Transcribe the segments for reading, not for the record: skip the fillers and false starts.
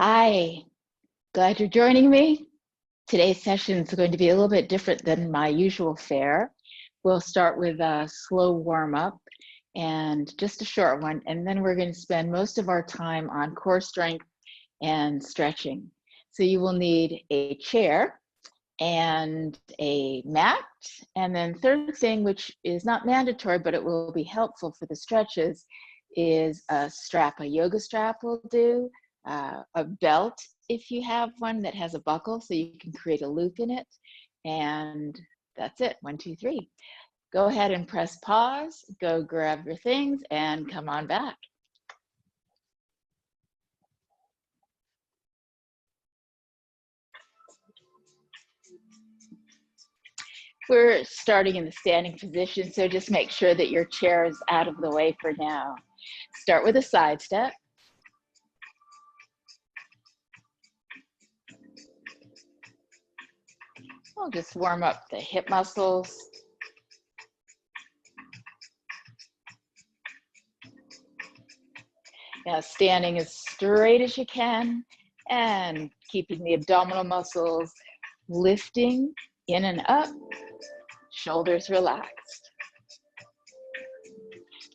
Hi, glad you're joining me. Today's session is going to be a little bit different than my usual fare. We'll start with a slow warm up and just a short one, and then we're going to spend most of our time on core strength and stretching. So you will need a chair and a mat, and then third thing, which is not mandatory, but it will be helpful for the stretches, is a strap. A yoga strap will do, a belt if you have one that has a buckle so you can create a loop in it. And that's it. 1, 2, 3. Go ahead and press pause, go grab your things and come on back. We're starting in the standing position, so just make sure that your chair is out of the way for now. Start with a side step. We'll just warm up the hip muscles. Now standing as straight as you can and keeping the abdominal muscles lifting in and up, shoulders relaxed.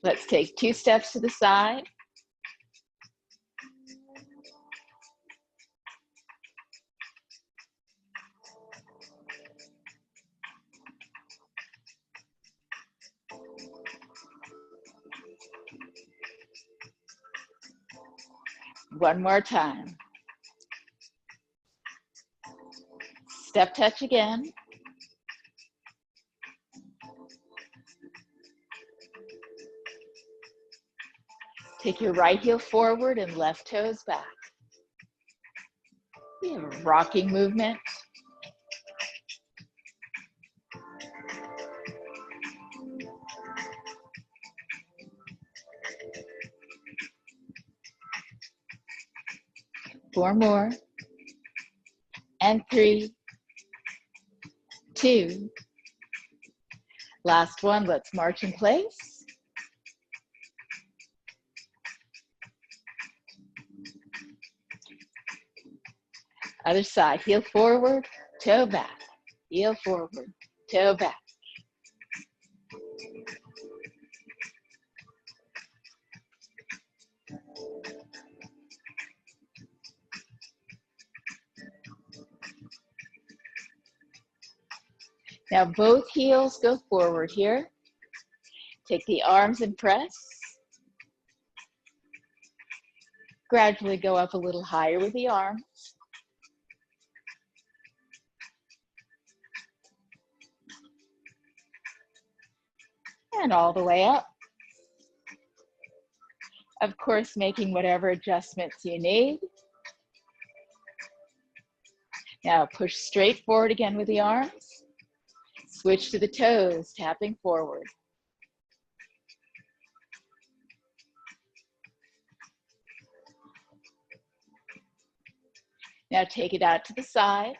Let's take 2 steps to the side. One more time. Step touch again. Take your right heel forward and left toes back. We have a rocking movement. Four more. And 3, 2. Last one, let's march in place. Other side, heel forward, toe back. Heel forward, toe back. Now both heels go forward here. Take the arms and press. Gradually go up a little higher with the arms. And all the way up. Of course, making whatever adjustments you need. Now push straight forward again with the arms. Switch to the toes, tapping forward. Now take it out to the side.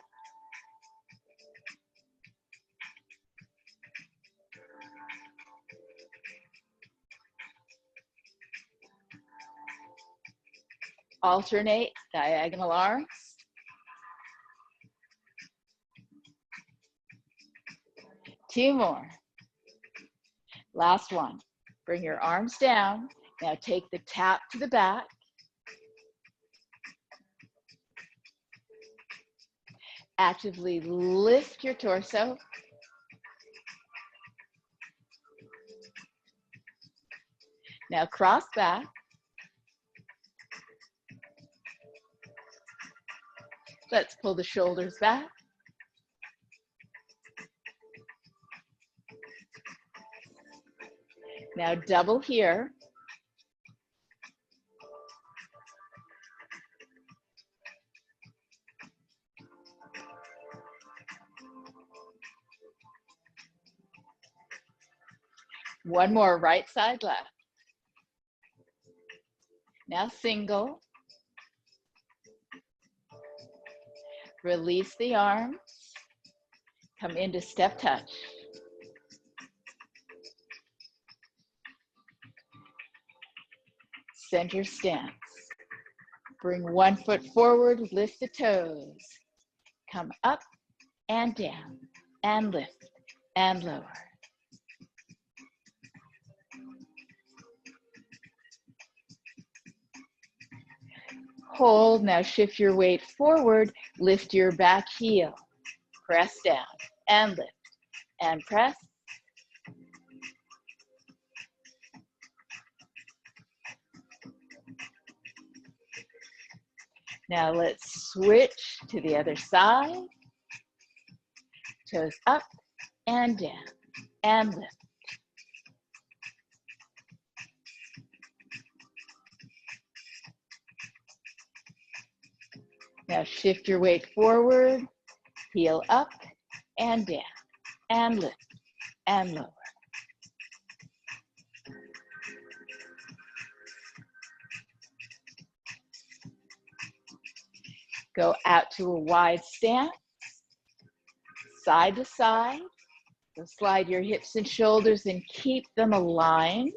Alternate diagonal arms. Two more. Last one. Bring your arms down. Now take the tap to the back. Actively lift your torso. Now cross back. Let's pull the shoulders back. Now double here. One more, right side left. Now single. Release the arms. Come into step touch. Center stance. Bring one foot forward, lift the toes. Come up and down, and lift, and lower. Hold, now shift your weight forward, lift your back heel. Press down, and lift, and press. Now let's switch to the other side. Toes up and down, and lift. Now shift your weight forward, heel up and down, and lift, and lower. Go out to a wide stance, side to side. So slide your hips and shoulders and keep them aligned.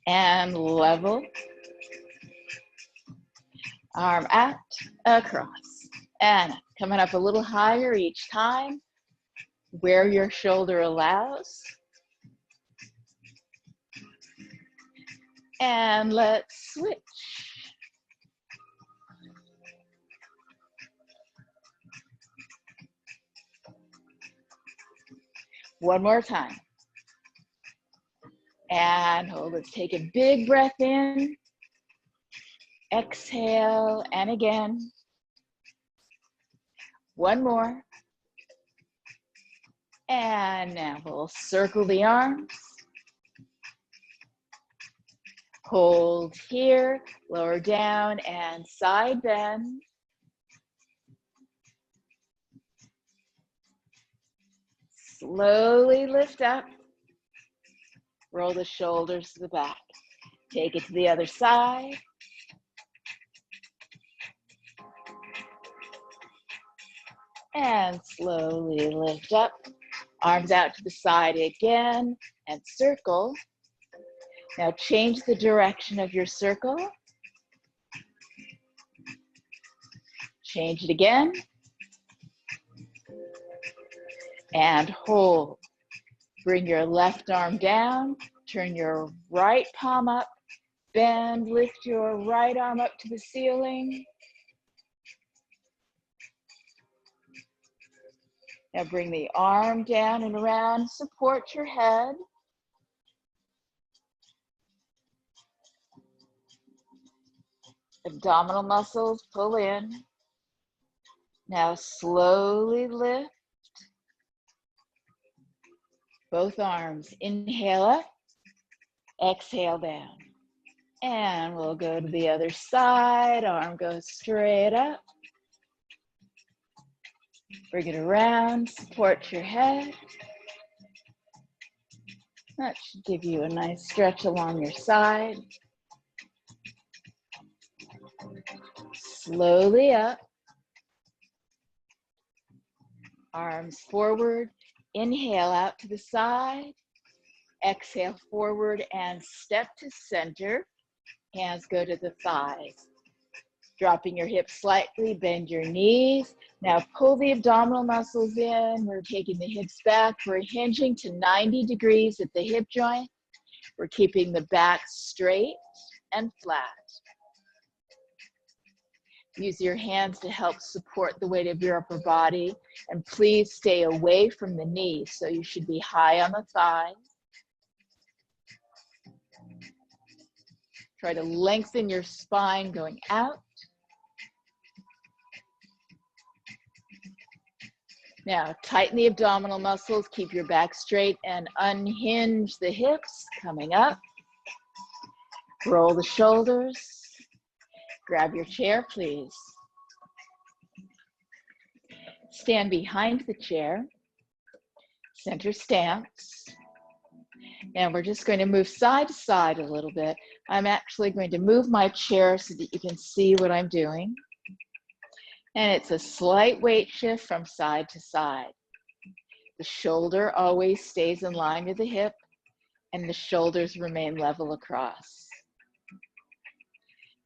And level. Arm out, across, and coming up a little higher each time, where your shoulder allows. And let's switch. One more time. And hold, let's take a big breath in. Exhale, and again. One more. And now we'll circle the arms. Hold here, lower down, and side bend. Slowly lift up. Roll the shoulders to the back. Take it to the other side. And slowly lift up. Arms out to the side again and circle. Now change the direction of your circle. Change it again. And hold. Bring your left arm down. Turn your right palm up. Bend, lift your right arm up to the ceiling. Now bring the arm down and around. Support your head. Abdominal muscles pull in. Now slowly lift. Both arms. Inhale up. Exhale down. And we'll go to the other side. Arm goes straight up. Bring it around. Support your head. That should give you a nice stretch along your side. Slowly up. Arms forward. Inhale out to the side. Exhale forward and step to center. Hands go to the thighs. Dropping your hips slightly, bend your knees. Now pull the abdominal muscles in. We're taking the hips back. We're hinging to 90 degrees at the hip joint. We're keeping the back straight and flat. Use your hands to help support the weight of your upper body. And please stay away from the knees. So you should be high on the thighs. Try to lengthen your spine going out. Now, tighten the abdominal muscles, keep your back straight, and unhinge the hips coming up. Roll the shoulders. Grab your chair, please. Stand behind the chair. Center stance. And we're just going to move side to side a little bit. I'm actually going to move my chair so that you can see what I'm doing. And it's a slight weight shift from side to side. The shoulder always stays in line with the hip, and the shoulders remain level across.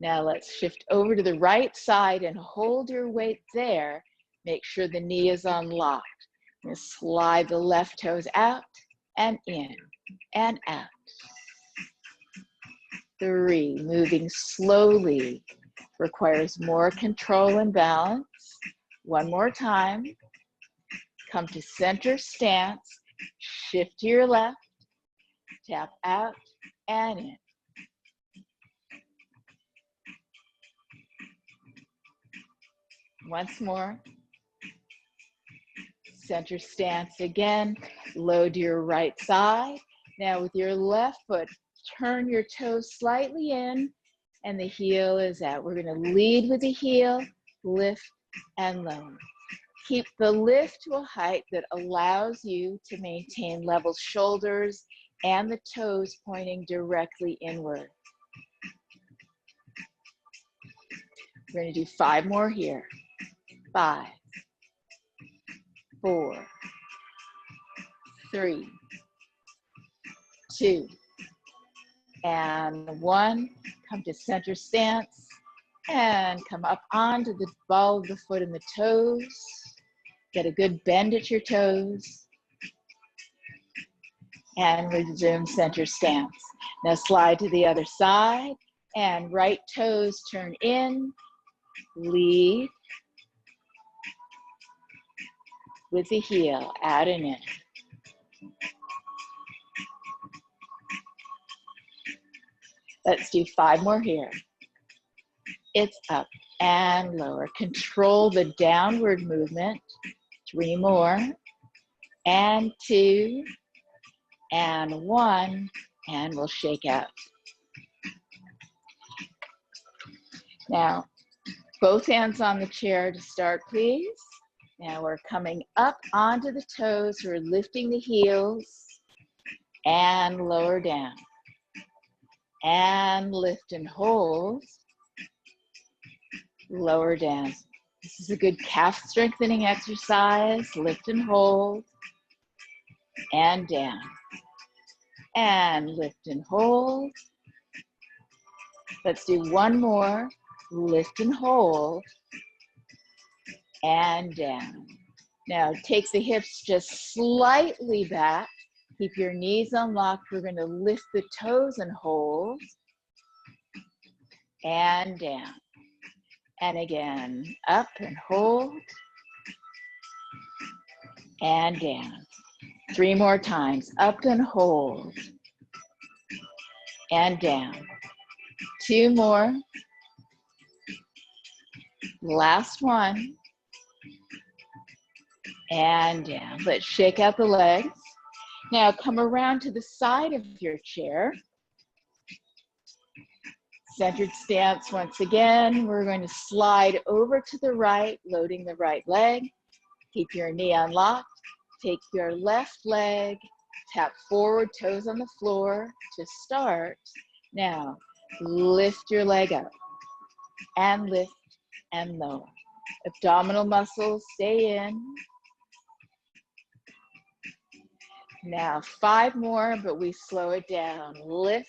Now let's shift over to the right side and hold your weight there. Make sure the knee is unlocked. Now slide the left toes out and in and out. 3, moving slowly requires more control and balance. One more time. Come to center stance, shift to your left, tap out and in. Once more. Center stance again, load to your right side. Now with your left foot, turn your toes slightly in and the heel is out. We're gonna lead with the heel, lift and lower. Keep the lift to a height that allows you to maintain level shoulders and the toes pointing directly inward. We're gonna do 5 more here. 5, 4, 3, 2, and 1. Come to center stance and come up onto the ball of the foot and the toes. Get a good bend at your toes and resume center stance. Now slide to the other side and right toes turn in, lead with the heel, out and in. Let's do 5 more here. It's up and lower. Control the downward movement. 3 more, and 2, and 1, and we'll shake out. Now, both hands on the chair to start, please. Now we're coming up onto the toes. We're lifting the heels and lower down. And lift and hold. Lower down. This is a good calf strengthening exercise. Lift and hold. And down. And lift and hold. Let's do 1 more. Lift and hold. And down. Now take the hips just slightly back. Keep your knees unlocked. We're going to lift the toes and hold. And down. And again, up and hold. And down. 3 more times. Up and hold. And down. 2 more. Last one. And down. Let's shake out the legs. Now come around to the side of your chair. Centered stance once again. We're going to slide over to the right, loading the right leg. Keep your knee unlocked. Take your left leg, tap forward, toes on the floor to start. Now, lift your leg up and lift and lower. Abdominal muscles stay in. Now 5 more, but we slow it down. Lift,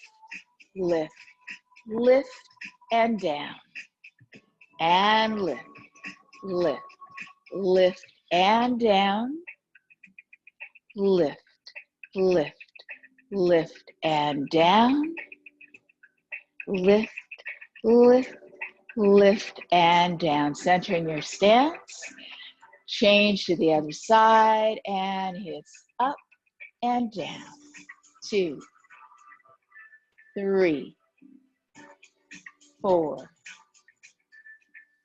lift, lift, and down. And lift, lift, lift, and down. Lift, lift, lift, and down. Lift, lift, lift, and down. Centering your stance. Change to the other side, and it's up and down. 2, 3, 4,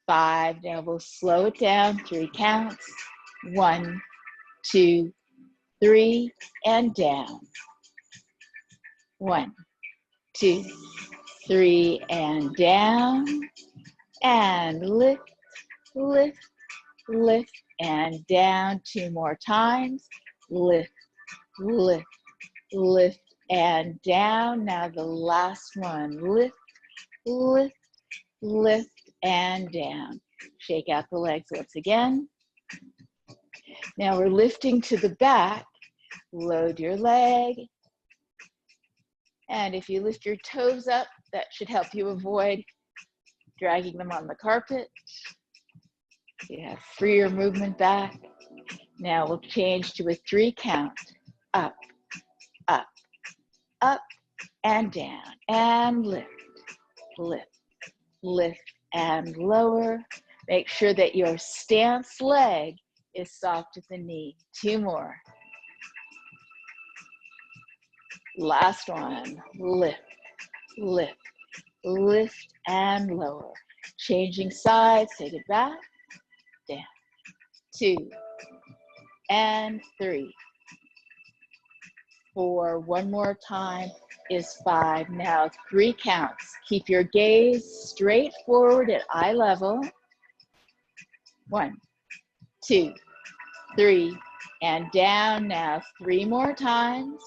5. Now we'll slow it down. 3 counts. 1, 2, 3, and down. 1, 2, 3, and down. And lift, lift, lift, and down. 2 more times. Lift, lift, lift, and down. Now the last one. Lift, lift, lift, and down. Shake out the legs once again. Now we're lifting to the back. Load your leg. And if you lift your toes up, that should help you avoid dragging them on the carpet. So you have freer movement back. Now we'll change to a 3 count. Up, up, up, and down, and lift, lift, lift, and lower. Make sure that your stance leg is soft at the knee. 2 more. Last one. Lift, lift, lift, and lower. Changing sides, take it back, down. 2, and 3. 4, one more time is 5. Now 3 counts. Keep your gaze straight forward at eye level. 1, 2, 3, and down now 3 more times.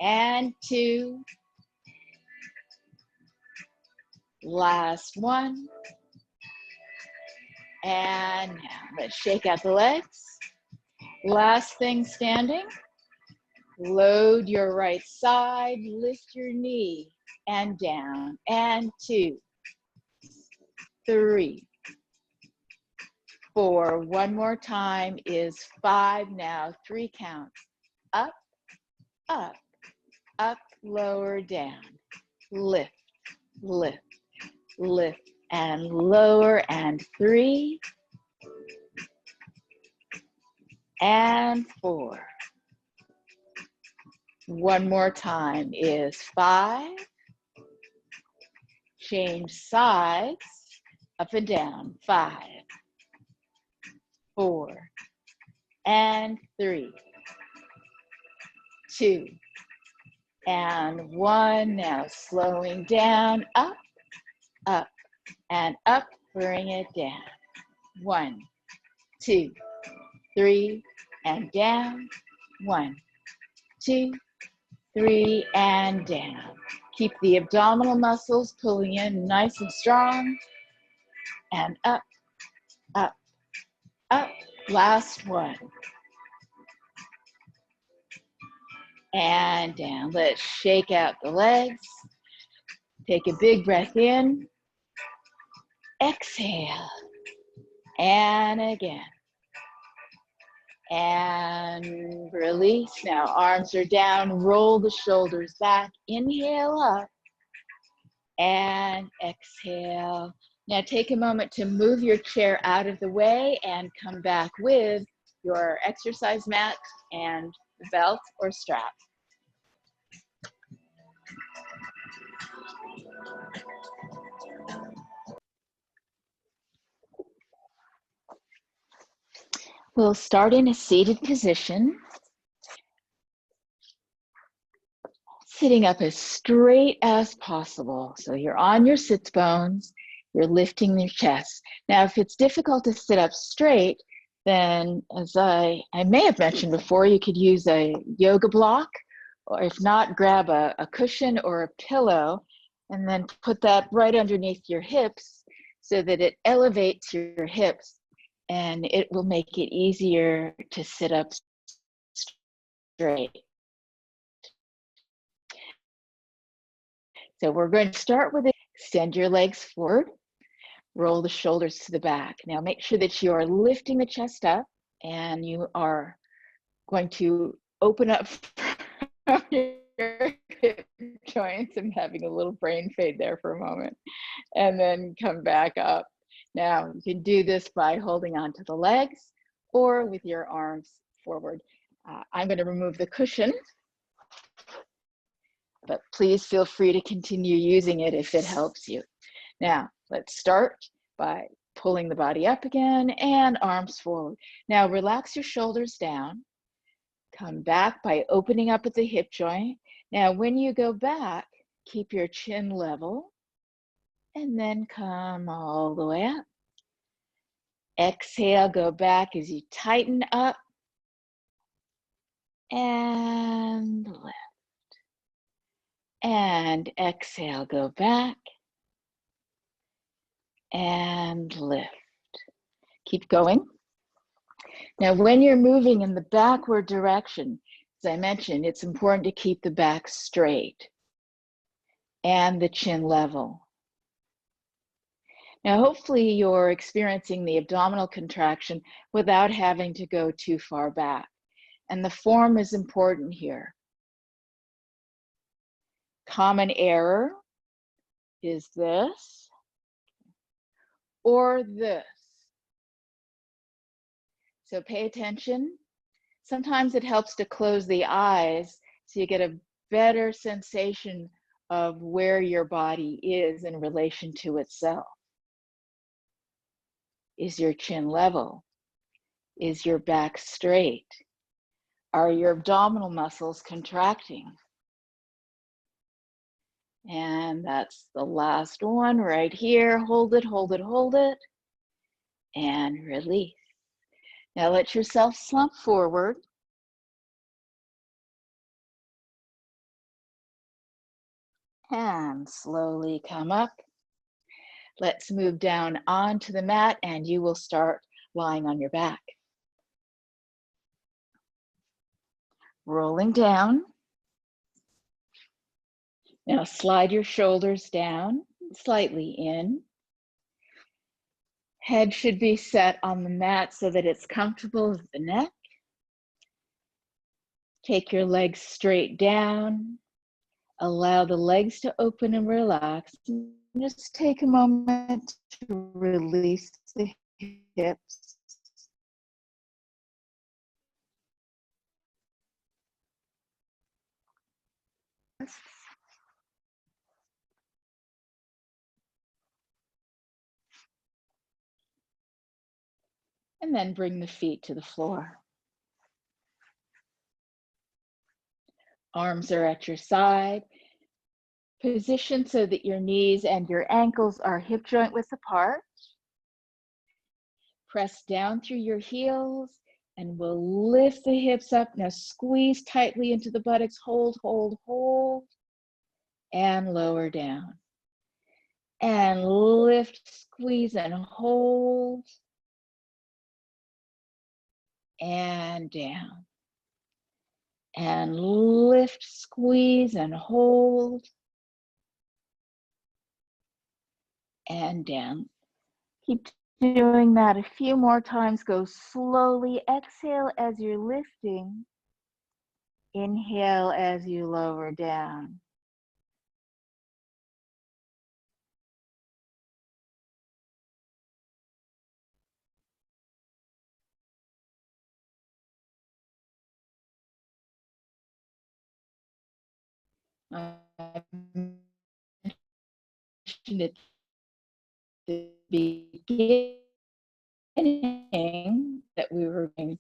And 2. Last one. And now let's shake out the legs. Last thing standing. Load your right side, lift your knee, and down. And 2, 3, 4. One more time is 5. Now 3 counts. Up, up, up, lower, down. Lift, lift, lift, and lower. And 3, and 4. One more time is 5. Change sides, up and down. 5, 4, and 3, 2, and 1. Now slowing down, up, up, and up. Bring it down. 1, 2, 3, and down. 1, 2, 3, and down. Keep the abdominal muscles pulling in nice and strong. And up, up, up. Last one. And down. Let's shake out the legs. Take a big breath in. Exhale. And again. And release. Now arms are down, roll the shoulders back, inhale up, and exhale. Now take a moment to move your chair out of the way and come back with your exercise mat and belt or strap. We'll start in a seated position, sitting up as straight as possible. So you're on your sits bones, you're lifting your chest. Now, if it's difficult to sit up straight, then as I may have mentioned before, you could use a yoga block, or if not, grab a cushion or a pillow, and then put that right underneath your hips so that it elevates your hips, and it will make it easier to sit up straight. So we're going to start with it. Extend your legs forward, roll the shoulders to the back. Now make sure that you are lifting the chest up, and you are going to open up your hip joints. I'm having a little brain fade there for a moment, and then come back up. Now, you can do this by holding onto the legs or with your arms forward. I'm going to remove the cushion, but please feel free to continue using it if it helps you. Now, let's start by pulling the body up again and arms forward. Now, relax your shoulders down. Come back by opening up at the hip joint. Now, when you go back, keep your chin level, and then come all the way up. Exhale, go back as you tighten up, and lift. And exhale, go back, and lift. Keep going. Now, when you're moving in the backward direction, as I mentioned, it's important to keep the back straight. and the chin level. Now, hopefully you're experiencing the abdominal contraction without having to go too far back. And the form is important here. Common error is this or this. So pay attention. Sometimes it helps to close the eyes so you get a better sensation of where your body is in relation to itself. Is your chin level? Is your back straight? Are your abdominal muscles contracting? And that's the last one right here. Hold it, hold it, hold it. And release. Now let yourself slump forward. And slowly come up. Let's move down onto the mat and you will start lying on your back. Rolling down. Now slide your shoulders down, slightly in. Head should be set on the mat so that it's comfortable with the neck. Take your legs straight down. Allow the legs to open and relax. Just take a moment to release the hips. And then bring the feet to the floor. Arms are at your side. Position so that your knees and your ankles are hip joint width apart. Press down through your heels and we'll lift the hips up. Now squeeze tightly into the buttocks. Hold, hold, hold. And lower down. And lift, squeeze, and hold. And down. And lift, squeeze, and hold. And down. Keep doing that a few more times. Go slowly. Exhale as you're lifting. Inhale as you lower down. I mentioned at the beginning that we were going.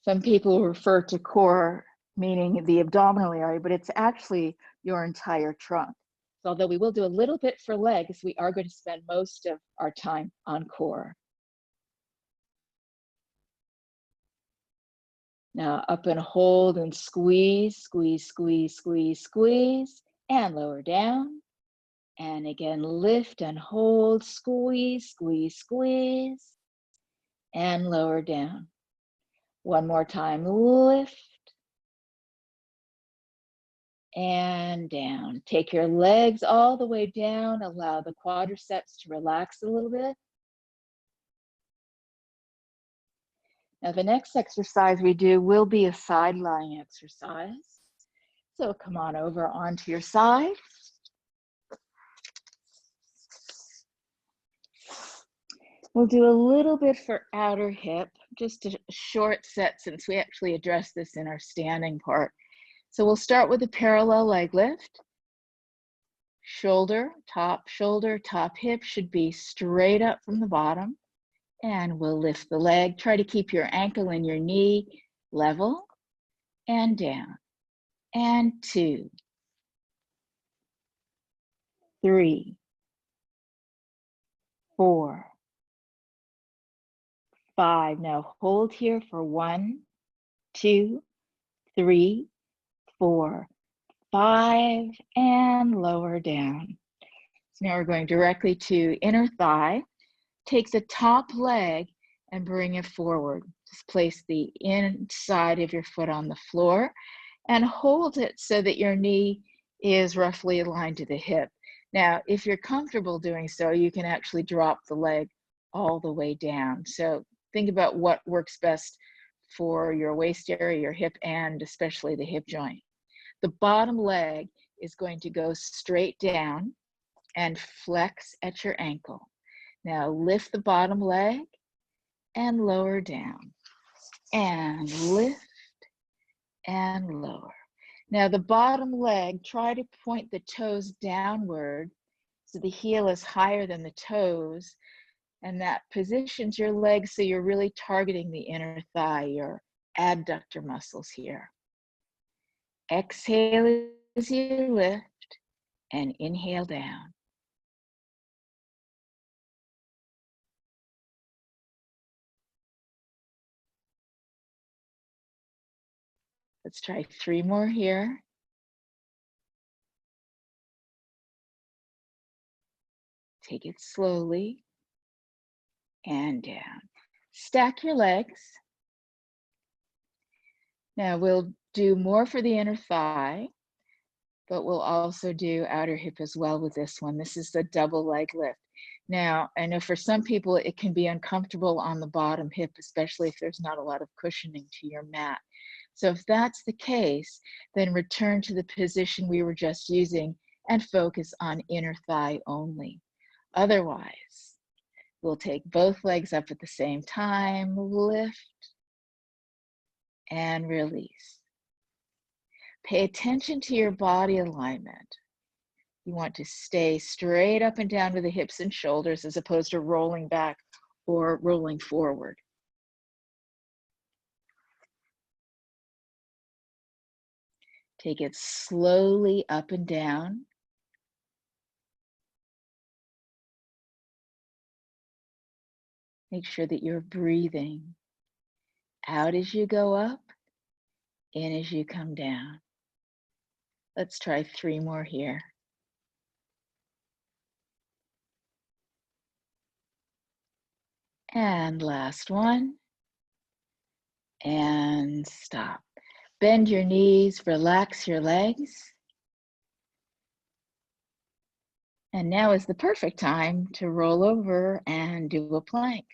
Some people refer to core meaning the abdominal area, but it's actually your entire trunk. So although we will do a little bit for legs, we are going to spend most of our time on core. Now up and hold and squeeze, squeeze, squeeze, squeeze, squeeze, and lower down. And again, lift and hold, squeeze, squeeze, squeeze, and lower down. One more time, lift and down. Take your legs all the way down. Allow the quadriceps to relax a little bit. Now the next exercise we do will be a side lying exercise. So come on over onto your side. We'll do a little bit for outer hip, just a short set since we actually addressed this in our standing part. So we'll start with a parallel leg lift. Shoulder, top hip should be straight up from the bottom. And we'll lift the leg. Try to keep your ankle and your knee level. And down. And 2, 3, 4, 5. Now hold here for 1, 2, 3, 4, 5, and lower down. So now we're going directly to inner thigh. Take the top leg and bring it forward. Just place the inside of your foot on the floor and hold it so that your knee is roughly aligned to the hip. Now, if you're comfortable doing so, you can actually drop the leg all the way down. So think about what works best for your waist area, your hip, and especially the hip joint. The bottom leg is going to go straight down and flex at your ankle. Now lift the bottom leg and lower down, and lift and lower. Now the bottom leg, try to point the toes downward so the heel is higher than the toes, and that positions your legs so you're really targeting the inner thigh, your adductor muscles here. Exhale as you lift, and inhale down. Let's try 3 more here. Take it slowly and down. Stack your legs. Now we'll do more for the inner thigh, but we'll also do outer hip as well with this one. This is the double leg lift. Now, I know for some people it can be uncomfortable on the bottom hip, especially if there's not a lot of cushioning to your mat. So if that's the case, then return to the position we were just using and focus on inner thigh only. Otherwise, we'll take both legs up at the same time, lift and release. Pay attention to your body alignment. You want to stay straight up and down to the hips and shoulders as opposed to rolling back or rolling forward. Take it slowly up and down. Make sure that you're breathing out as you go up, in as you come down. Let's try 3 more here. And last one. And stop. Bend your knees, relax your legs. And now is the perfect time to roll over and do a plank.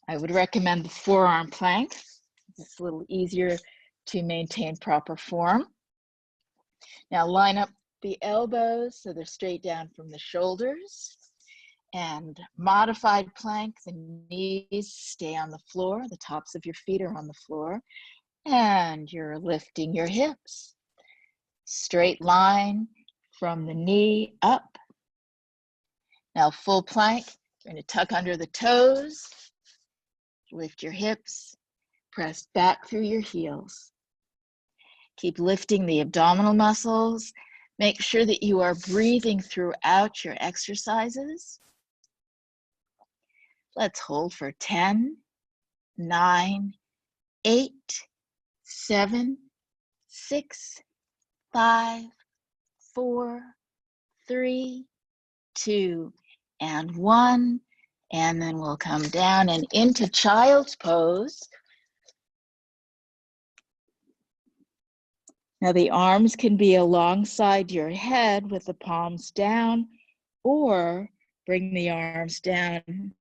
I would recommend the forearm plank. It's a little easier to maintain proper form. Now line up the elbows so they're straight down from the shoulders. And modified plank, the knees stay on the floor, the tops of your feet are on the floor, and you're lifting your hips. Straight line from the knee up. Now full plank, you're going to tuck under the toes, lift your hips, press back through your heels. Keep lifting the abdominal muscles. Make sure that you are breathing throughout your exercises. Let's hold for 10, 9, 8, 7, 6, 5, 4, 3, 2, and 1. And then we'll come down and into child's pose. Now the arms can be alongside your head with the palms down, or bring the arms down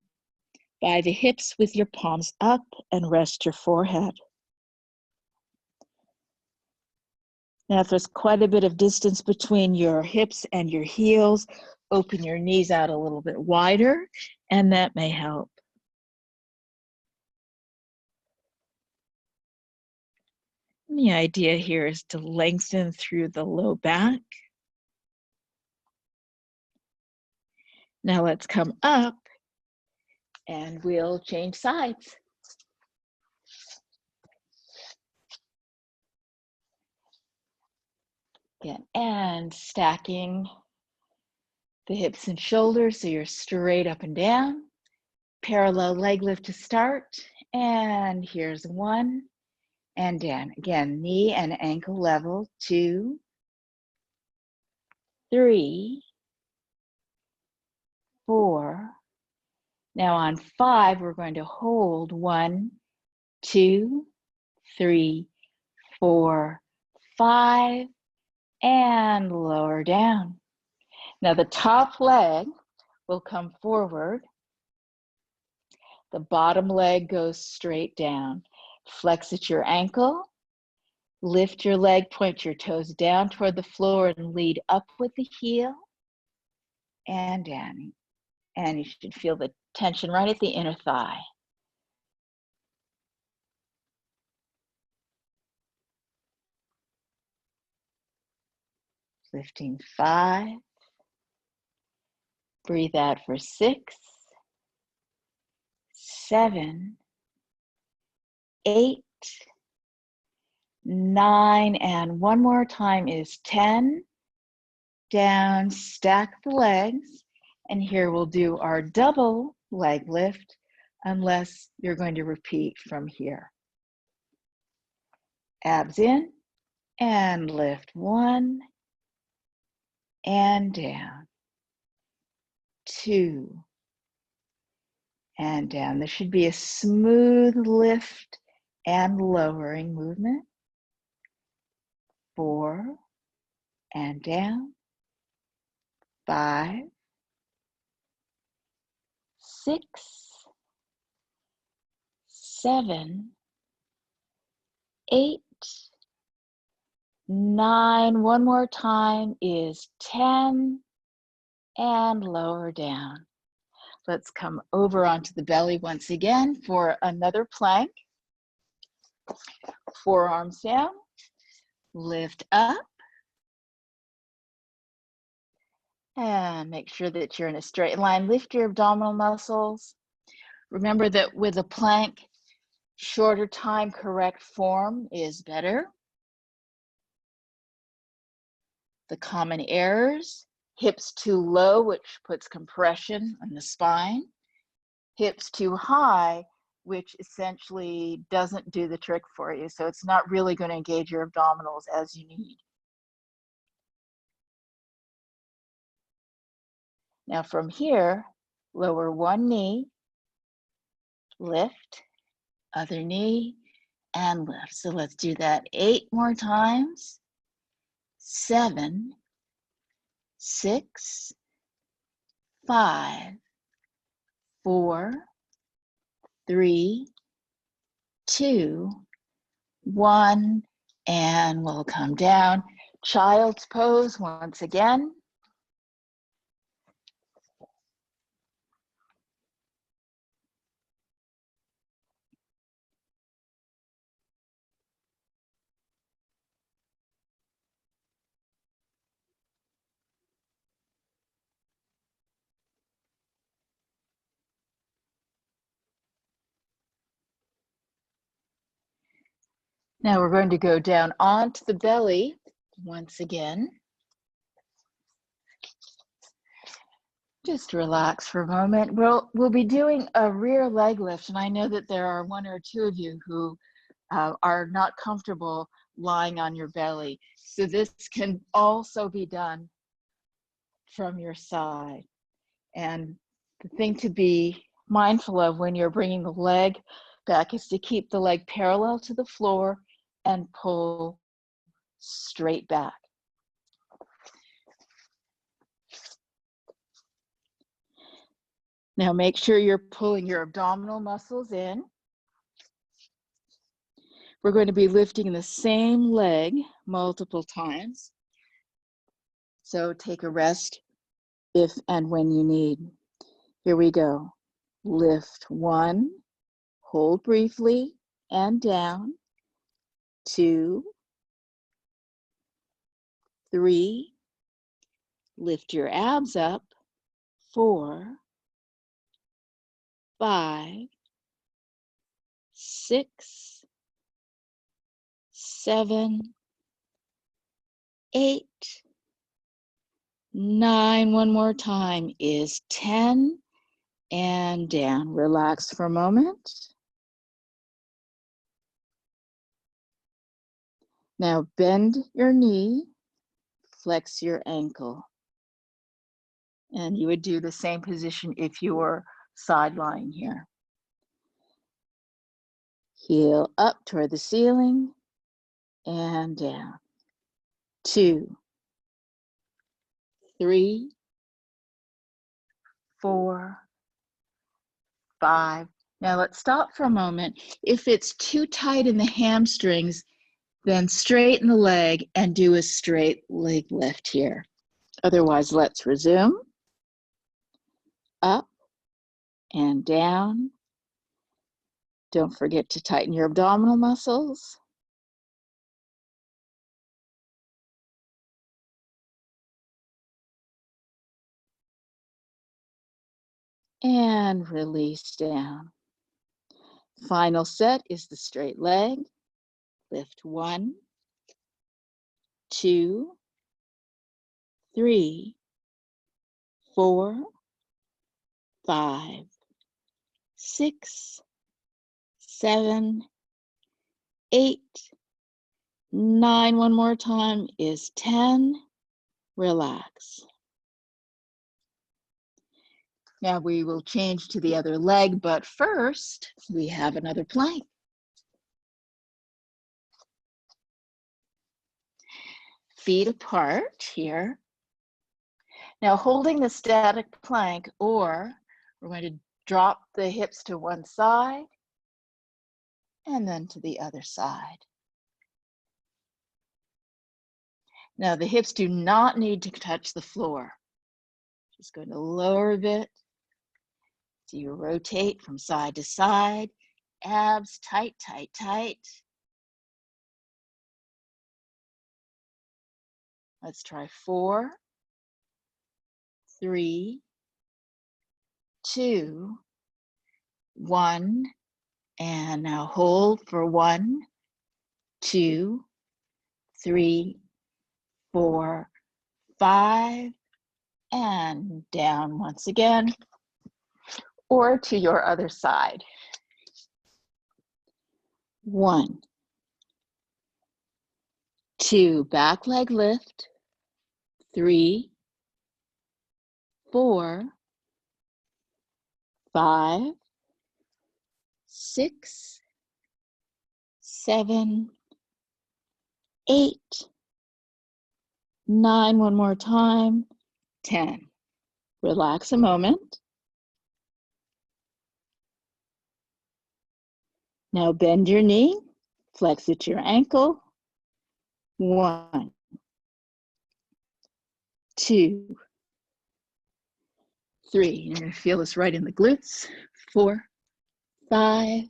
by the hips with your palms up and rest your forehead. Now if there's quite a bit of distance between your hips and your heels, open your knees out a little bit wider, and that may help. The idea here is to lengthen through the low back. Now let's come up and we'll change sides. Again, and stacking the hips and shoulders so you're straight up and down. Parallel leg lift to start. And here's 1 and down. Again, knee and ankle level. 2, 3, 4. Now on 5, we're going to hold 1, 2, 3, 4, 5, and lower down. Now the top leg will come forward. The bottom leg goes straight down. Flex at your ankle. Lift your leg, point your toes down toward the floor and lead up with the heel and down. And you should feel the tension right at the inner thigh. Lifting 5. Breathe out for 6, 7, 8, 9, and one more time is 10. Down, stack the legs, and here we'll do our double leg lift unless you're going to repeat from here. Abs in and lift 1 and down, 2 and down. This should be a smooth lift and lowering movement. 4 and down, 5, 6, 7, 8, 9. One more time is 10 and lower down. Let's come over onto the belly once again for another plank. Forearms down, lift up, and make sure that you're in a straight line. Lift your abdominal muscles. Remember that with a plank, shorter time, correct form is better. The common errors: hips too low, which puts compression on the spine. Hips too high, which essentially doesn't do the trick for you. So it's not really going to engage your abdominals as you need. Now from here, lower one knee, lift, other knee, and lift. So let's do that 8 more times. 7, 6, 5, 4, 3, 2, 1, and we'll come down. Child's pose once again. Now we're going to go down onto the belly once again. Just relax for a moment. We'll be doing a rear leg lift, and I know that there are 1 or 2 of you who are not comfortable lying on your belly. So this can also be done from your side. And the thing to be mindful of when you're bringing the leg back is to keep the leg parallel to the floor and pull straight back. Now make sure you're pulling your abdominal muscles in. We're going to be lifting the same leg multiple times. So take a rest if and when you need. Here we go. Lift 1, hold briefly and down. 2, 3, lift your abs up. 4, 5, 6, 7, 8, 9. One more time is 10 and down. Relax for a moment. Now bend your knee, flex your ankle. And you would do the same position if you were side lying here. Heel up toward the ceiling. and down. 2, 3, 4, 5. Now let's stop for a moment. If it's too tight in the hamstrings, then straighten the leg and do a straight leg lift here. Otherwise, let's resume. Up and down. Don't forget to tighten your abdominal muscles. And release down. Final set is the straight leg. Lift 1, 2, 3, 4, 5, 6, 7, 8, 9. One more time is 10. Relax. Now we will change to the other leg, but first we have another plank. Feet apart here. Now holding the static plank, or we're going to drop the hips to one side and then to the other side. Now the hips do not need to touch the floor. Just going to lower a bit. So you rotate from side to side. Abs tight, tight, tight. Let's try 4, 3, 2, 1. And now hold for 1, 2, 3, 4, 5. And down once again, or to your other side. 1, 2, back leg lift. 3, 4, 5, 6, 7, 8, 9. One more time. 10. Relax a moment. Now bend your knee, flex at your ankle. 1, 2, 3. You're going to feel this right in the glutes. 4, 5,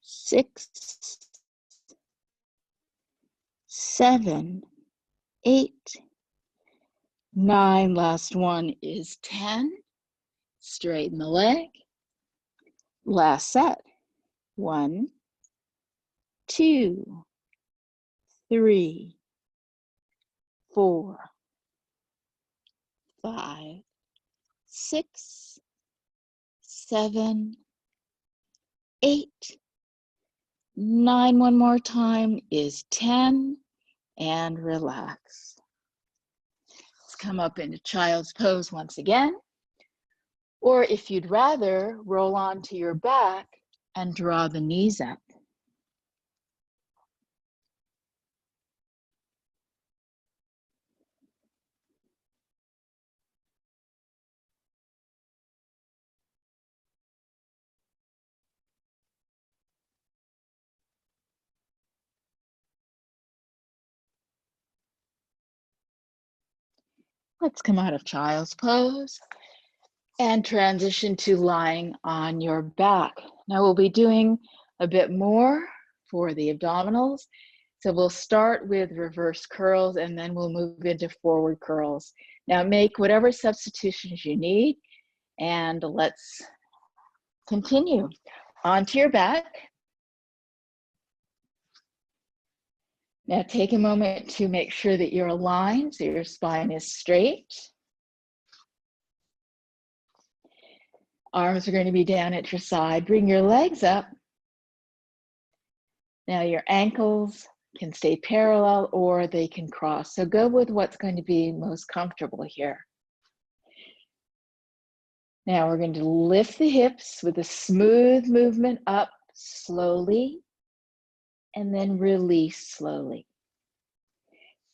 6, 7, 8, 9. Last one is 10. Straighten the leg. Last set. 1, 2, 3, 4, 5, 6, 7, 8, 9. One more time is 10. And relax. Let's come up into child's pose once again. Or if you'd rather, roll onto your back and draw the knees up. Let's come out of child's pose and transition to lying on your back. Now we'll be doing a bit more for the abdominals. So we'll start with reverse curls and then we'll move into forward curls. Now make whatever substitutions you need and let's continue. Onto your back. Now take a moment to make sure that you're aligned so your spine is straight. Arms are going to be down at your side. Bring your legs up. Now your ankles can stay parallel or they can cross. So go with what's going to be most comfortable here. Now we're going to lift the hips with a smooth movement up slowly. and then release slowly.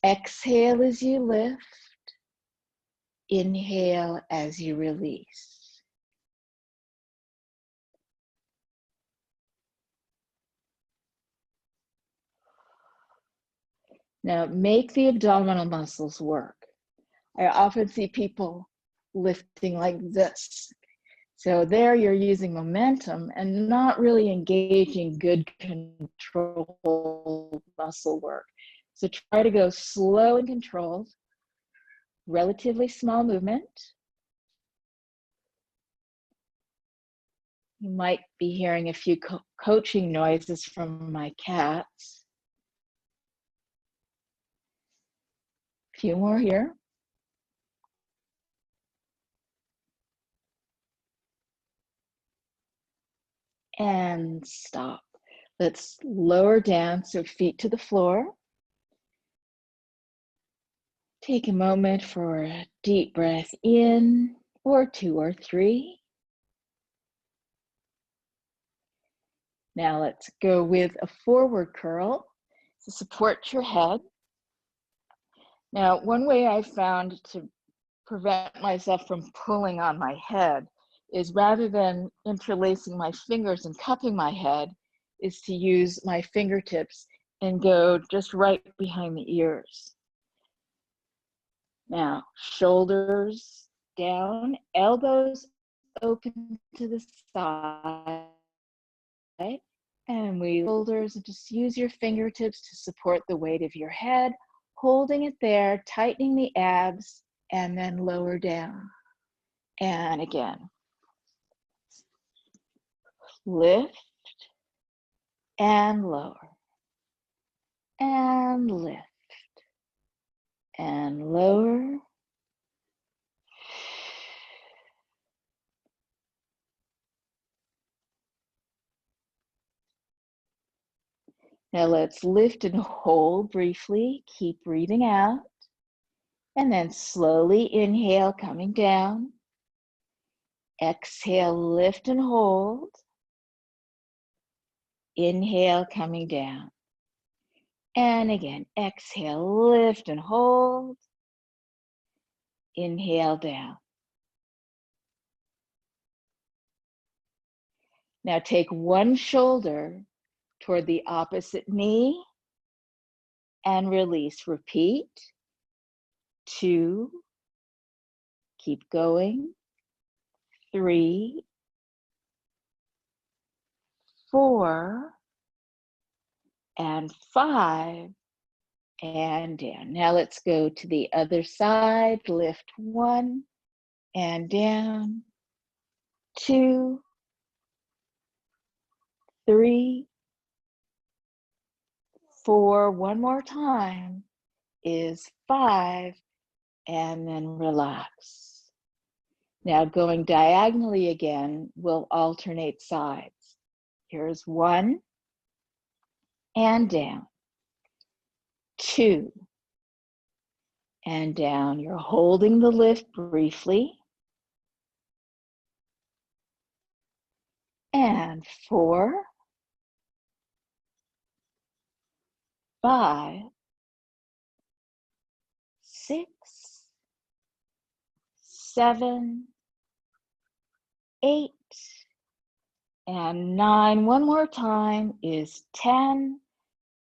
Exhale as you lift. Inhale as you release. Now make the abdominal muscles work. I often see people lifting like this. So there you're using momentum and not really engaging good control muscle work. So try to go slow and controlled, relatively small movement. You might be hearing a few coaching noises from my cats. A few more here. And stop. Let's lower down, so feet to the floor. Take a moment for a deep breath in, or 2 or 3. Now let's go with a forward curl to support your head. Now, one way I found to prevent myself from pulling on my head is, rather than interlacing my fingers and cupping my head, is to use my fingertips and go just right behind the ears. Now, shoulders down, elbows open to the side, and we shoulders, and just use your fingertips to support the weight of your head, holding it there, tightening the abs, and then lower down. And again, lift and lower, and lift and lower. Now let's lift and hold briefly. Keep breathing out. And then slowly inhale, coming down. Exhale, lift and hold. Inhale, coming down. And again, exhale, lift and hold. Inhale, down. Now take one shoulder toward the opposite knee and release. Repeat. 2, keep going. 3, 4, and 5, and down. Now let's go to the other side. Lift 1 and down. 2, 3, 4, one more time is 5, and then relax. Now going diagonally again, we'll alternate sides. Here's 1 and down. 2 and down. You're holding the lift briefly. And 4, 5, 6, 7, 8, and 9. One more time is 10,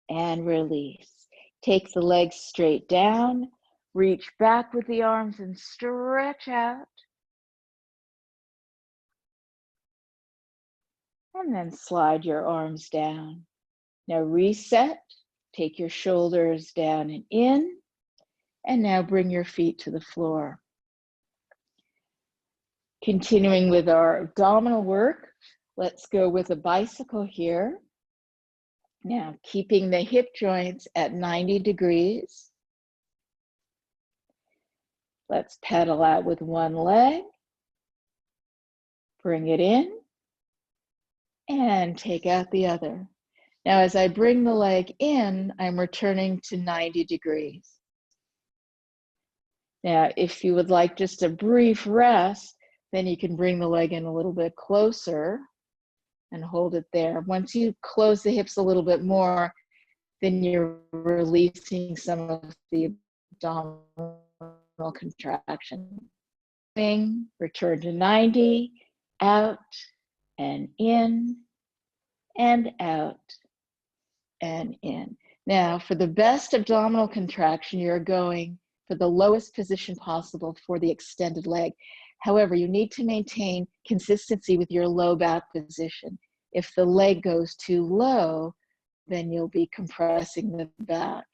and release. Take the legs straight down, reach back with the arms and stretch out. And then slide your arms down. Now reset, take your shoulders down and in, and now bring your feet to the floor. Continuing with our abdominal work, let's go with a bicycle here. Now, keeping the hip joints at 90 degrees. Let's pedal out with one leg. Bring it in and take out the other. Now, as I bring the leg in, I'm returning to 90 degrees. Now, if you would like just a brief rest, then you can bring the leg in a little bit closer and hold it there. Once you close the hips a little bit more, then you're releasing some of the abdominal contraction. Return to 90, out and in, and out and in. Now, for the best abdominal contraction, you're going for the lowest position possible for the extended leg. However, you need to maintain consistency with your low back position. If the leg goes too low, then you'll be compressing the back,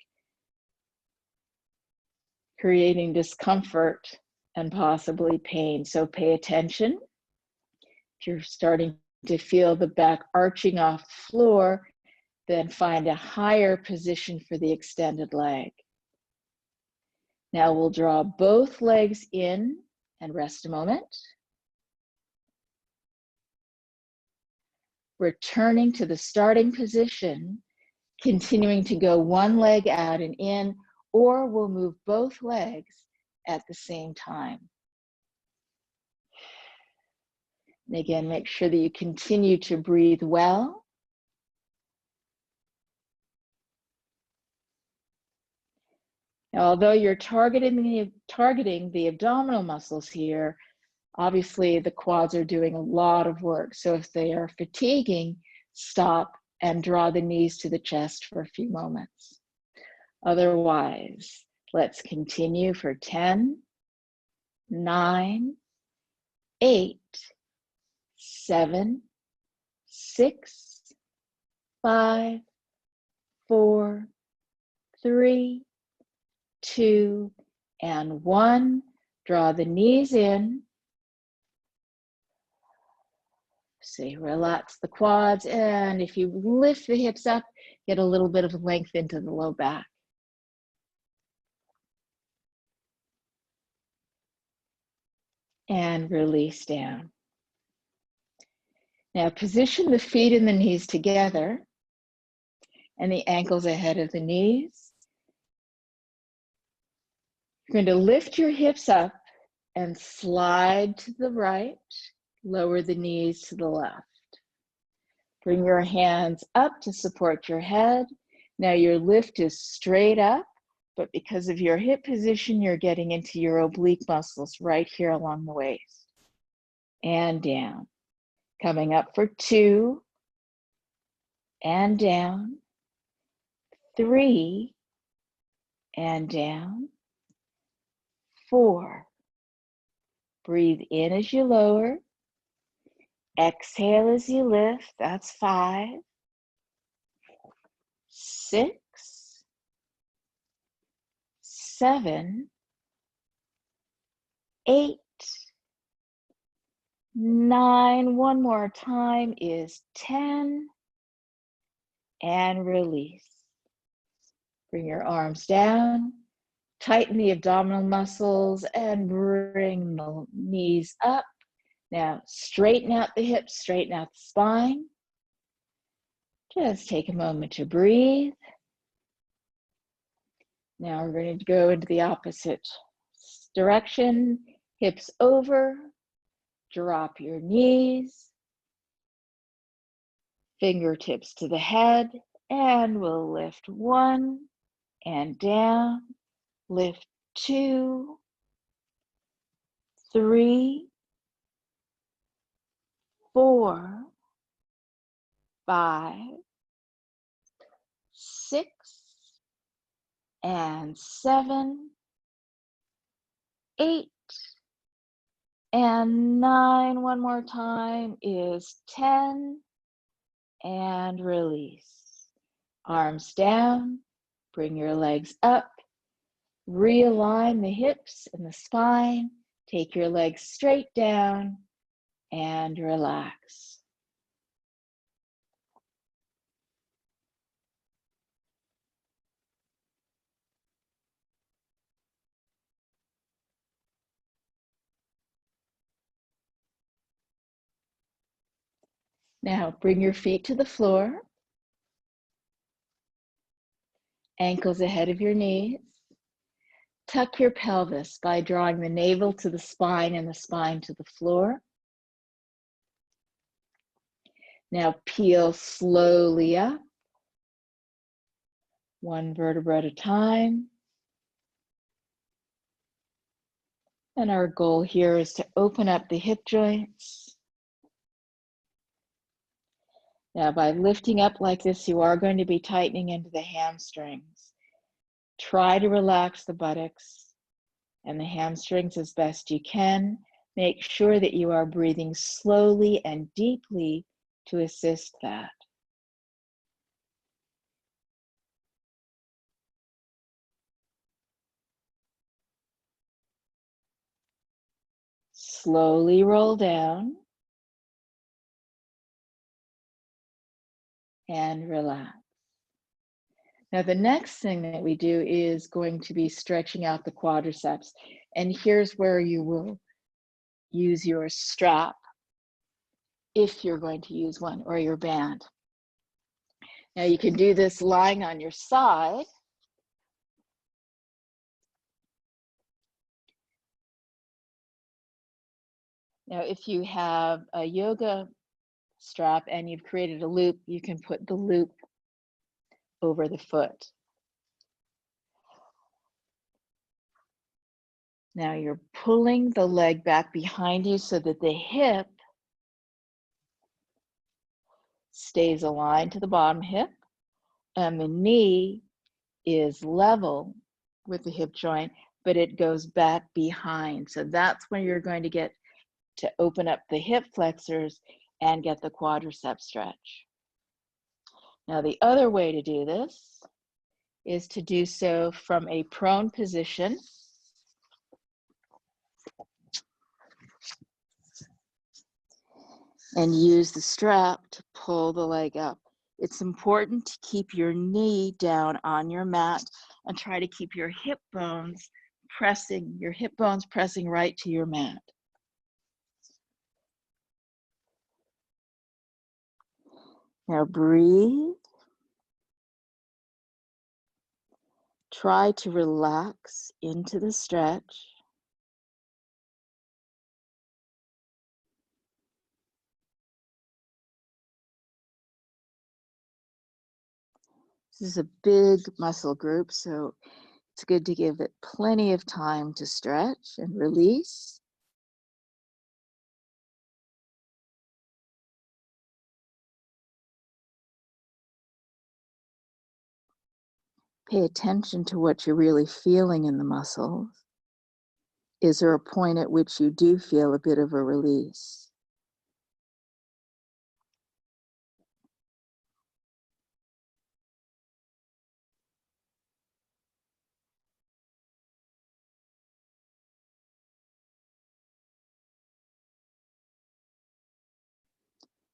creating discomfort and possibly pain. So pay attention. If you're starting to feel the back arching off the floor, then find a higher position for the extended leg. Now we'll draw both legs in and rest a moment. Returning to the starting position, continuing to go one leg out and in, or we'll move both legs at the same time. And again, make sure that you continue to breathe well. Now, although you're targeting the abdominal muscles here, obviously the quads are doing a lot of work. So if they are fatiguing, stop and draw the knees to the chest for a few moments. Otherwise, let's continue for 10, 9, 8, 7, 6, 5, 4, 3, 2, and 1. Draw the knees in. So relax the quads, and if you lift the hips up, get a little bit of length into the low back. And release down. Now position the feet and the knees together and the ankles ahead of the knees. You're going to lift your hips up and slide to the right, lower the knees to the left. Bring your hands up to support your head. Now your lift is straight up, but because of your hip position, you're getting into your oblique muscles right here along the waist. And down. Coming up for 2, and down, 3, and down, 4. Breathe in as you lower. Exhale as you lift. That's 5, 6, 7, 8, 9. One more time is 10. And release. Bring your arms down. Tighten the abdominal muscles and bring the knees up. Now straighten out the hips, straighten out the spine. Just take a moment to breathe. Now we're going to go into the opposite direction. Hips over, drop your knees. Fingertips to the head, and we'll lift 1 and down. Lift 2, 3, 4, 5, 6, and 7, 8, and 9. One more time is 10, and release. Arms down, bring your legs up, realign the hips and the spine, take your legs straight down, and relax. Now bring your feet to the floor, ankles ahead of your knees. Tuck your pelvis by drawing the navel to the spine and the spine to the floor. Now peel slowly up. one vertebra at a time. And our goal here is to open up the hip joints. Now, by lifting up like this, you are going to be tightening into the hamstrings. Try to relax the buttocks and the hamstrings as best you can. Make sure that you are breathing slowly and deeply to assist that. Slowly roll down and relax. Now, the next thing that we do is going to be stretching out the quadriceps. And here's where you will use your strap, if you're going to use one, or your band. Now, you can do this lying on your side. Now, if you have a yoga strap and you've created a loop, you can put the loop over the foot. Now you're pulling the leg back behind you so that the hip stays aligned to the bottom hip and the knee is level with the hip joint, but it goes back behind. So that's when you're going to get to open up the hip flexors and get the quadricep stretch. Now, the other way to do this is to do so from a prone position. And use the strap to pull the leg up. It's important to keep your knee down on your mat and try to keep your hip bones pressing right to your mat. Now breathe. Try to relax into the stretch. This is a big muscle group, so it's good to give it plenty of time to stretch and release. Pay attention to what you're really feeling in the muscles. Is there a point at which you do feel a bit of a release?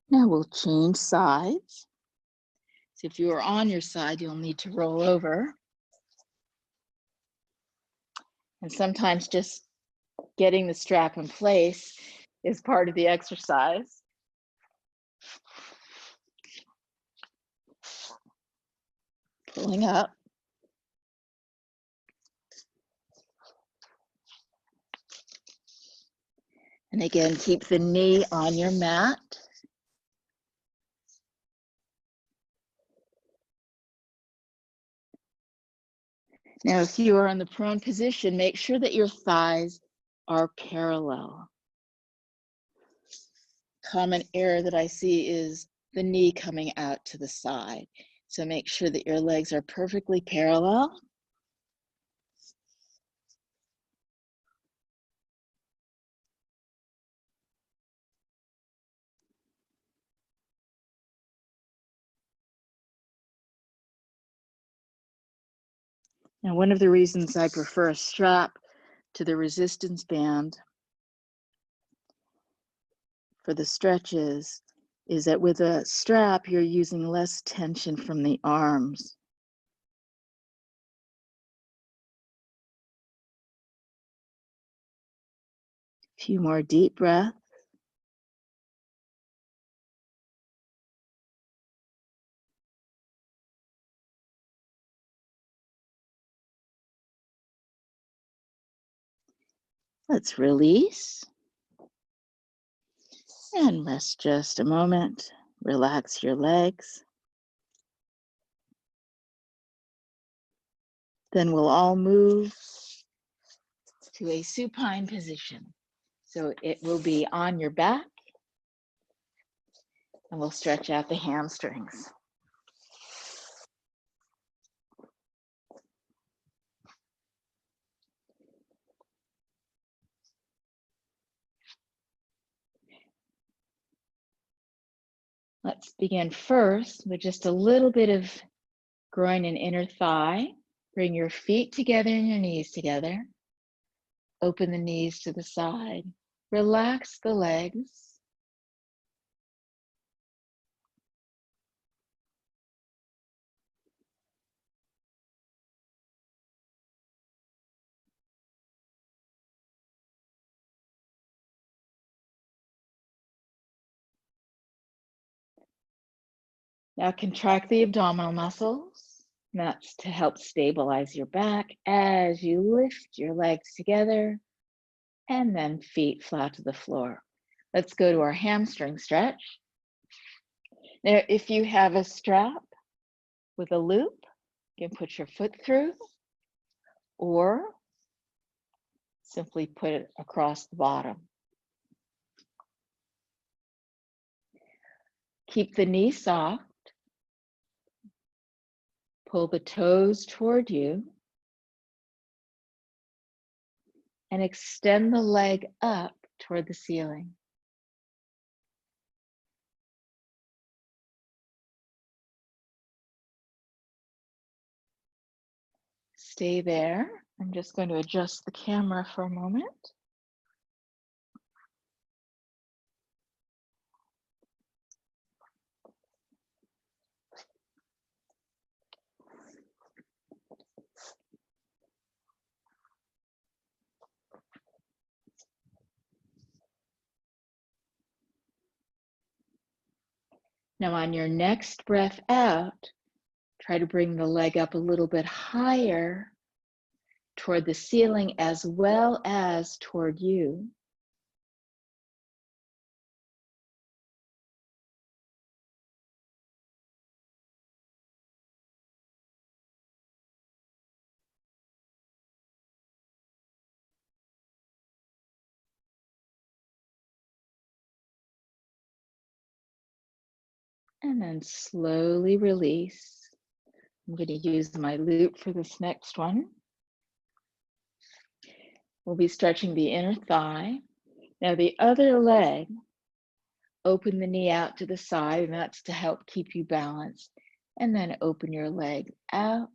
Now we'll change sides. So if you are on your side, you'll need to roll over. And sometimes just getting the strap in place is part of the exercise. Pulling up. And again, keep the knee on your mat. Now, if you are in the prone position, make sure that your thighs are parallel. Common error that I see is the knee coming out to the side. So make sure that your legs are perfectly parallel. Now, one of the reasons I prefer a strap to the resistance band for the stretches is that with a strap, you're using less tension from the arms. A few more deep breaths. Let's release and rest just a moment. Relax your legs. Then we'll all move to a supine position. So it will be on your back, and we'll stretch out the hamstrings. Let's begin first with just a little bit of groin and inner thigh. Bring your feet together and your knees together. Open the knees to the side. Relax the legs. Now contract the abdominal muscles. That's to help stabilize your back as you lift your legs together and then feet flat to the floor. Let's go to our hamstring stretch. Now, if you have a strap with a loop, you can put your foot through or simply put it across the bottom. Keep the knee soft. Pull the toes toward you and extend the leg up toward the ceiling. Stay there. I'm just going to adjust the camera for a moment. Now on your next breath out, try to bring the leg up a little bit higher toward the ceiling as well as toward you. And then slowly release. I'm going to use my loop for this next one. We'll be stretching the inner thigh. Now the other leg, open the knee out to the side, and that's to help keep you balanced. And then open your leg out.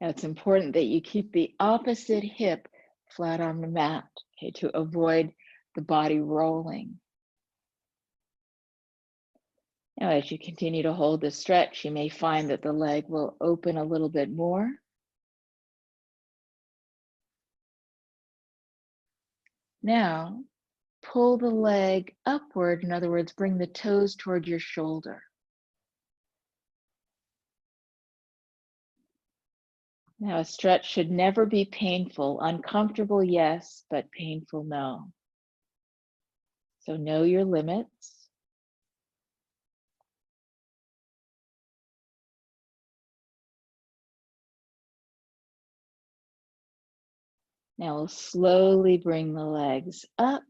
Now it's important that you keep the opposite hip flat on the mat, okay, to avoid the body rolling. Now, as you continue to hold the stretch, you may find that the leg will open a little bit more. Now, pull the leg upward. In other words, bring the toes toward your shoulder. Now, a stretch should never be painful. Uncomfortable, yes, but painful, no. So know your limits. Now we'll slowly bring the legs up.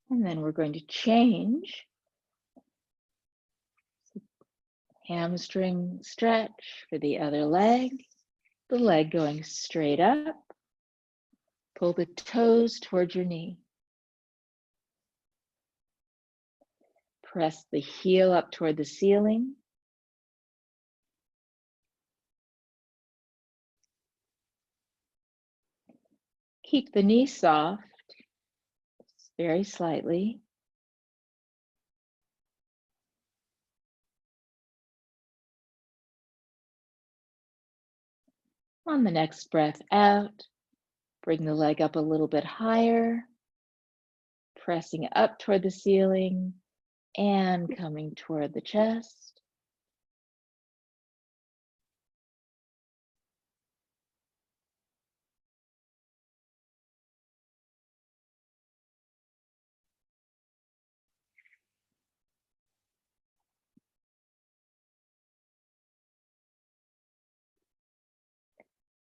And then we're going to change. Hamstring stretch for the other leg. The leg going straight up. Pull the toes towards your knee. Press the heel up toward the ceiling. Keep the knee soft, very slightly. On the next breath out, bring the leg up a little bit higher, pressing up toward the ceiling and coming toward the chest.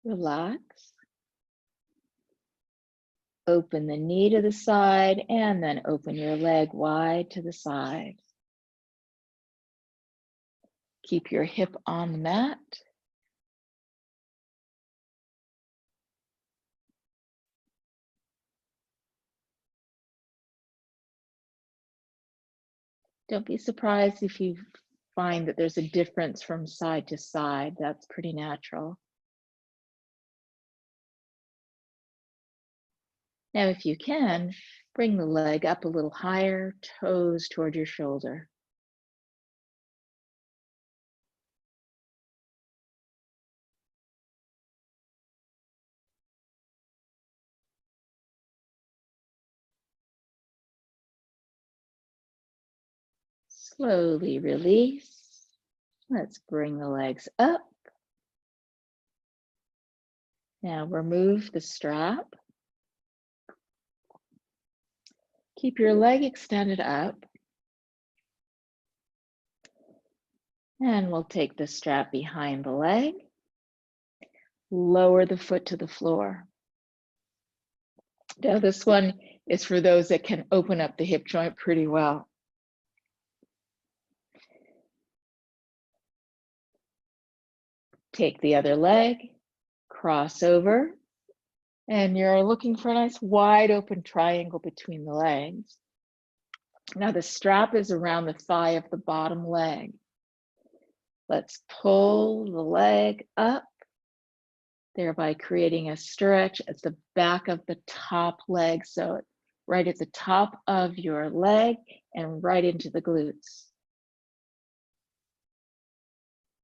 Relax. Open the knee to the side and then open your leg wide to the side. Keep your hip on the mat. Don't be surprised if you find that there's a difference from side to side. That's pretty natural. Now, if you can, bring the leg up a little higher, toes toward your shoulder. Slowly release. Let's bring the legs up. Now remove the strap. Keep your leg extended up. And we'll take the strap behind the leg. Lower the foot to the floor. Now this one is for those that can open up the hip joint pretty well. Take the other leg, cross over, and you're looking for a nice wide open triangle between the legs. Now the strap is around the thigh of the bottom leg. Let's pull the leg up, thereby creating a stretch at the back of the top leg. So right at the top of your leg and right into the glutes.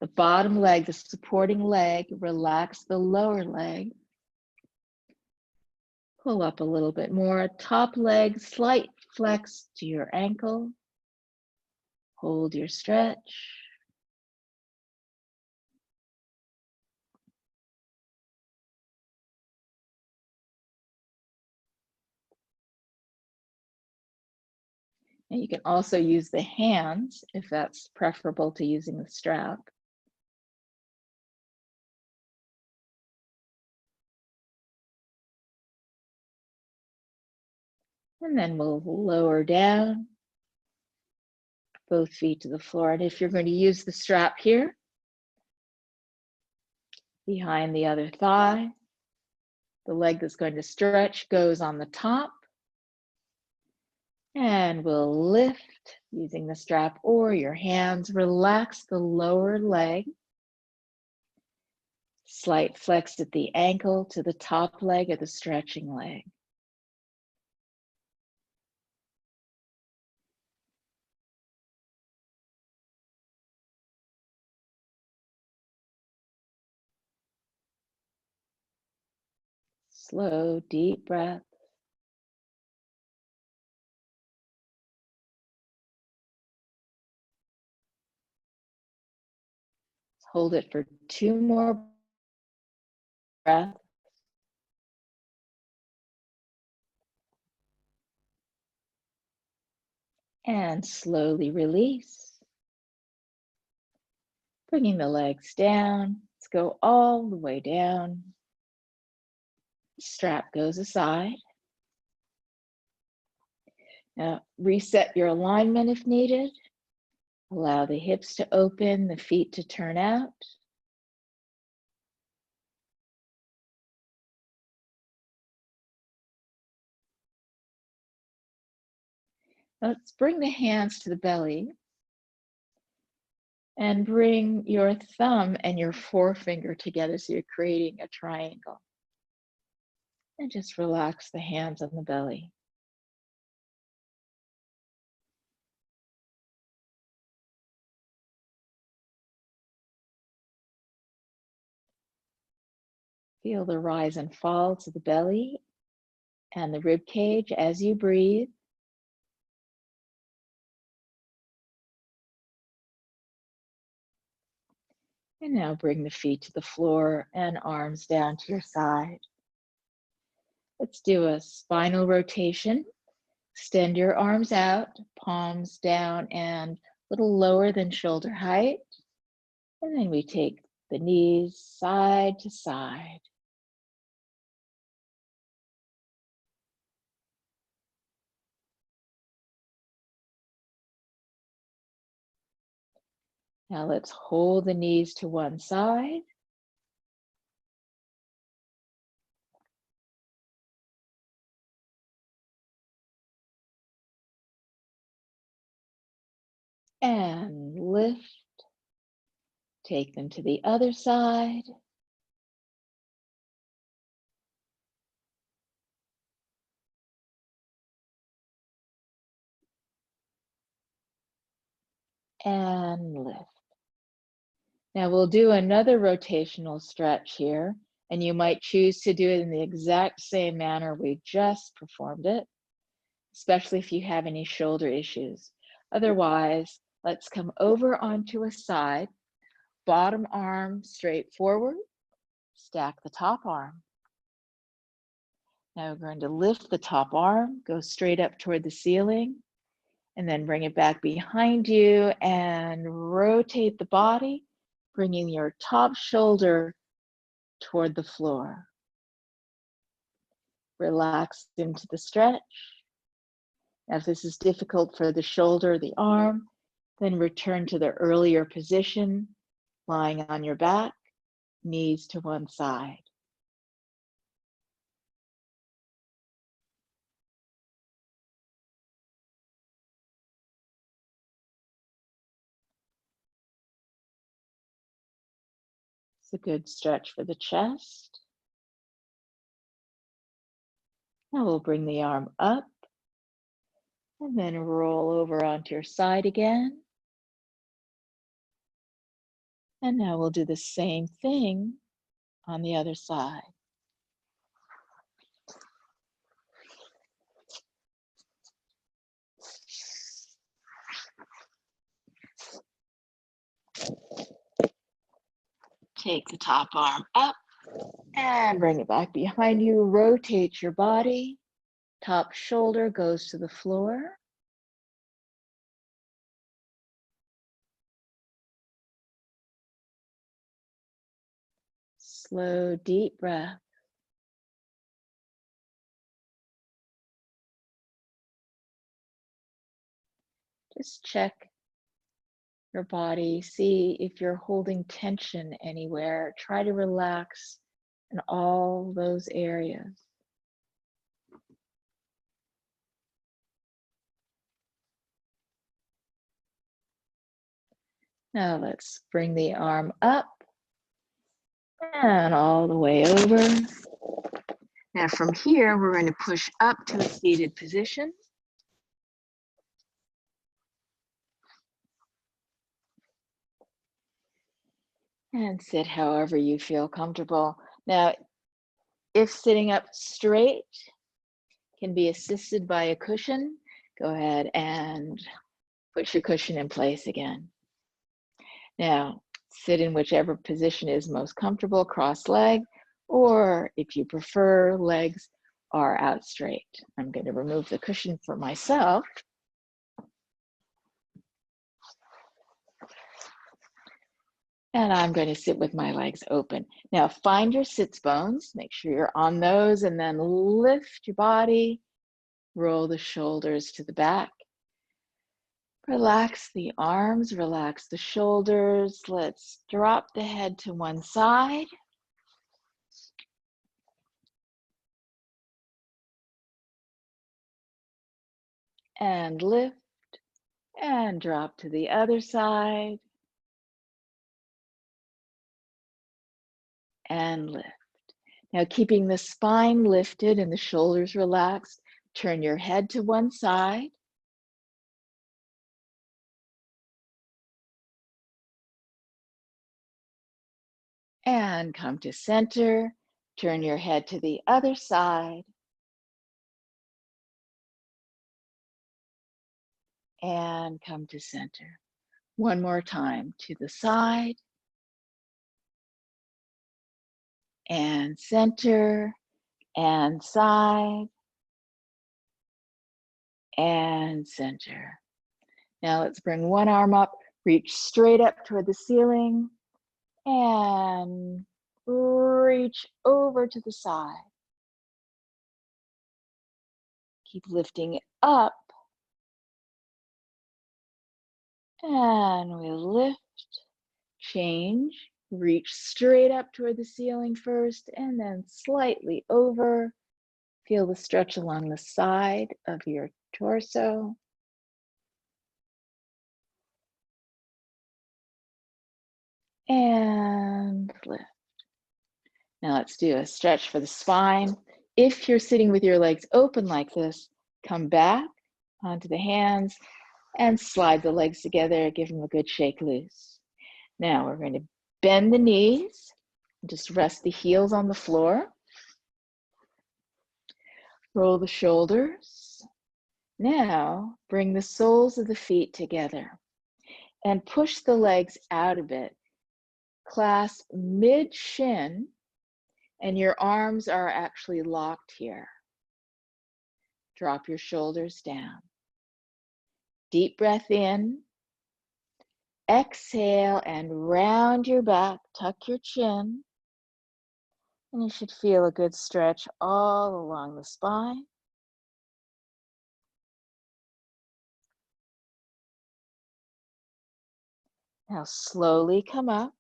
The bottom leg, the supporting leg, relax the lower leg. Pull up a little bit more. Top leg, slight flex to your ankle. Hold your stretch. And you can also use the hands if that's preferable to using the strap. And then we'll lower down, both feet to the floor. And if you're going to use the strap here, behind the other thigh, the leg that's going to stretch goes on the top. And we'll lift using the strap or your hands. Relax the lower leg. Slight flex at the ankle to the top leg of the stretching leg. Slow, deep breath. Hold it for 2 more breaths. And slowly release. Bringing the legs down. Let's go all the way down. Strap goes aside. Now reset your alignment if needed. Allow the hips to open, the feet to turn out. Let's bring the hands to the belly and bring your thumb and your forefinger together so you're creating a triangle. And just relax the hands on the belly. Feel the rise and fall to the belly and the rib cage as you breathe. And now bring the feet to the floor and arms down to your side. Let's do a spinal rotation. Extend your arms out, palms down and a little lower than shoulder height. And then we take the knees side to side. Now let's hold the knees to one side. And lift. Take them to the other side. And lift. Now we'll do another rotational stretch here, and you might choose to do it in the exact same manner we just performed it, especially if you have any shoulder issues. Otherwise, let's come over onto a side, bottom arm straight forward, stack the top arm. Now we're going to lift the top arm, go straight up toward the ceiling, and then bring it back behind you and rotate the body, bringing your top shoulder toward the floor. Relax into the stretch. Now, if this is difficult for the shoulder, the arm, then return to the earlier position, lying on your back, knees to one side. It's a good stretch for the chest. Now we'll bring the arm up and then roll over onto your side again. And now we'll do the same thing on the other side. Take the top arm up and bring it back behind you. Rotate your body. Top shoulder goes to the floor. Slow, deep breath. Just check your body. See if you're holding tension anywhere. Try to relax in all those areas. Now let's bring the arm up and all the way over. Now from here, we're going to push up to a seated position. And sit however you feel comfortable. Now, if sitting up straight can be assisted by a cushion, go ahead and put your cushion in place again. Now, sit in whichever position is most comfortable, cross-leg, or if you prefer, legs are out straight. I'm going to remove the cushion for myself. And I'm going to sit with my legs open. Now find your sits bones, make sure you're on those, and then lift your body, roll the shoulders to the back. Relax the arms, relax the shoulders. Let's drop the head to one side. And lift, and drop to the other side. And lift. Now keeping the spine lifted and the shoulders relaxed, turn your head to one side. And come to center, turn your head to the other side. And come to center. One more time, to the side. And center, and side, and center. Now let's bring one arm up, reach straight up toward the ceiling, And reach over to the side. Keep lifting it up. And we lift, change, reach straight up toward the ceiling first, and then slightly over. Feel the stretch along the side of your torso. And lift. Now let's do a stretch for the spine. If you're sitting with your legs open like this, come back onto the hands and slide the legs together. Give them a good shake loose. Now we're going to bend the knees. Just rest the heels on the floor. Roll the shoulders. Now bring the soles of the feet together and push the legs out a bit. Clasp mid-shin, and your arms are actually locked here. Drop your shoulders down. Deep breath in. Exhale and round your back, tuck your chin. And you should feel a good stretch all along the spine. Now slowly come up,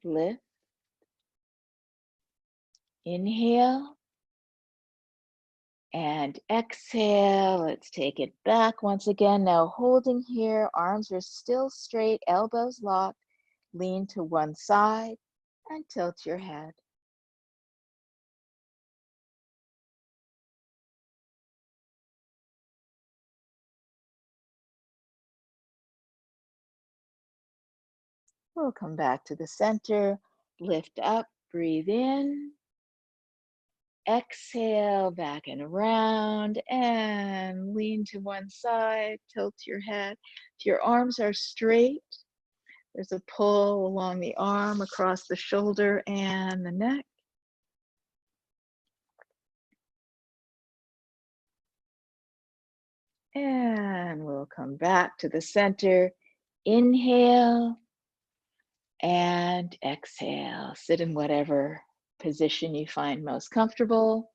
lift, inhale, and exhale. Let's take it back once again. Now holding here, arms are still straight, elbows locked, lean to one side and tilt your head. We'll come back to the center, lift up, breathe in. Exhale, back and around, and lean to one side, tilt your head. If your arms are straight, there's a pull along the arm, across the shoulder and the neck. And we'll come back to the center. Inhale and exhale. Sit in whatever position you find most comfortable.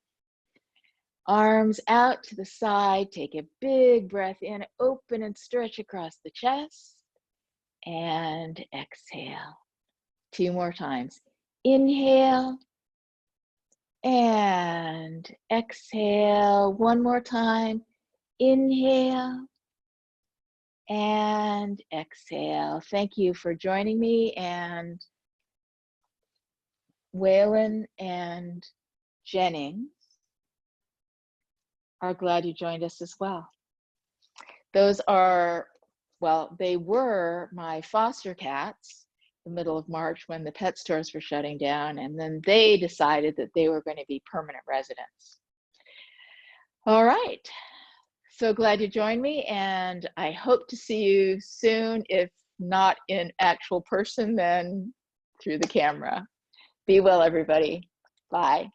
Arms out to the side. Take a big breath in. Open and stretch across the chest. And exhale. 2 more times. Inhale and exhale. 1 more time. Inhale and exhale. Thank you for joining me, and Waylon and Jennings are glad you joined us as well. Those are, well, they were my foster cats the middle of March when the pet stores were shutting down, and then they decided that they were going to be permanent residents. All right. So glad you joined me, and I hope to see you soon, if not in actual person, then through the camera. Be well, everybody. Bye.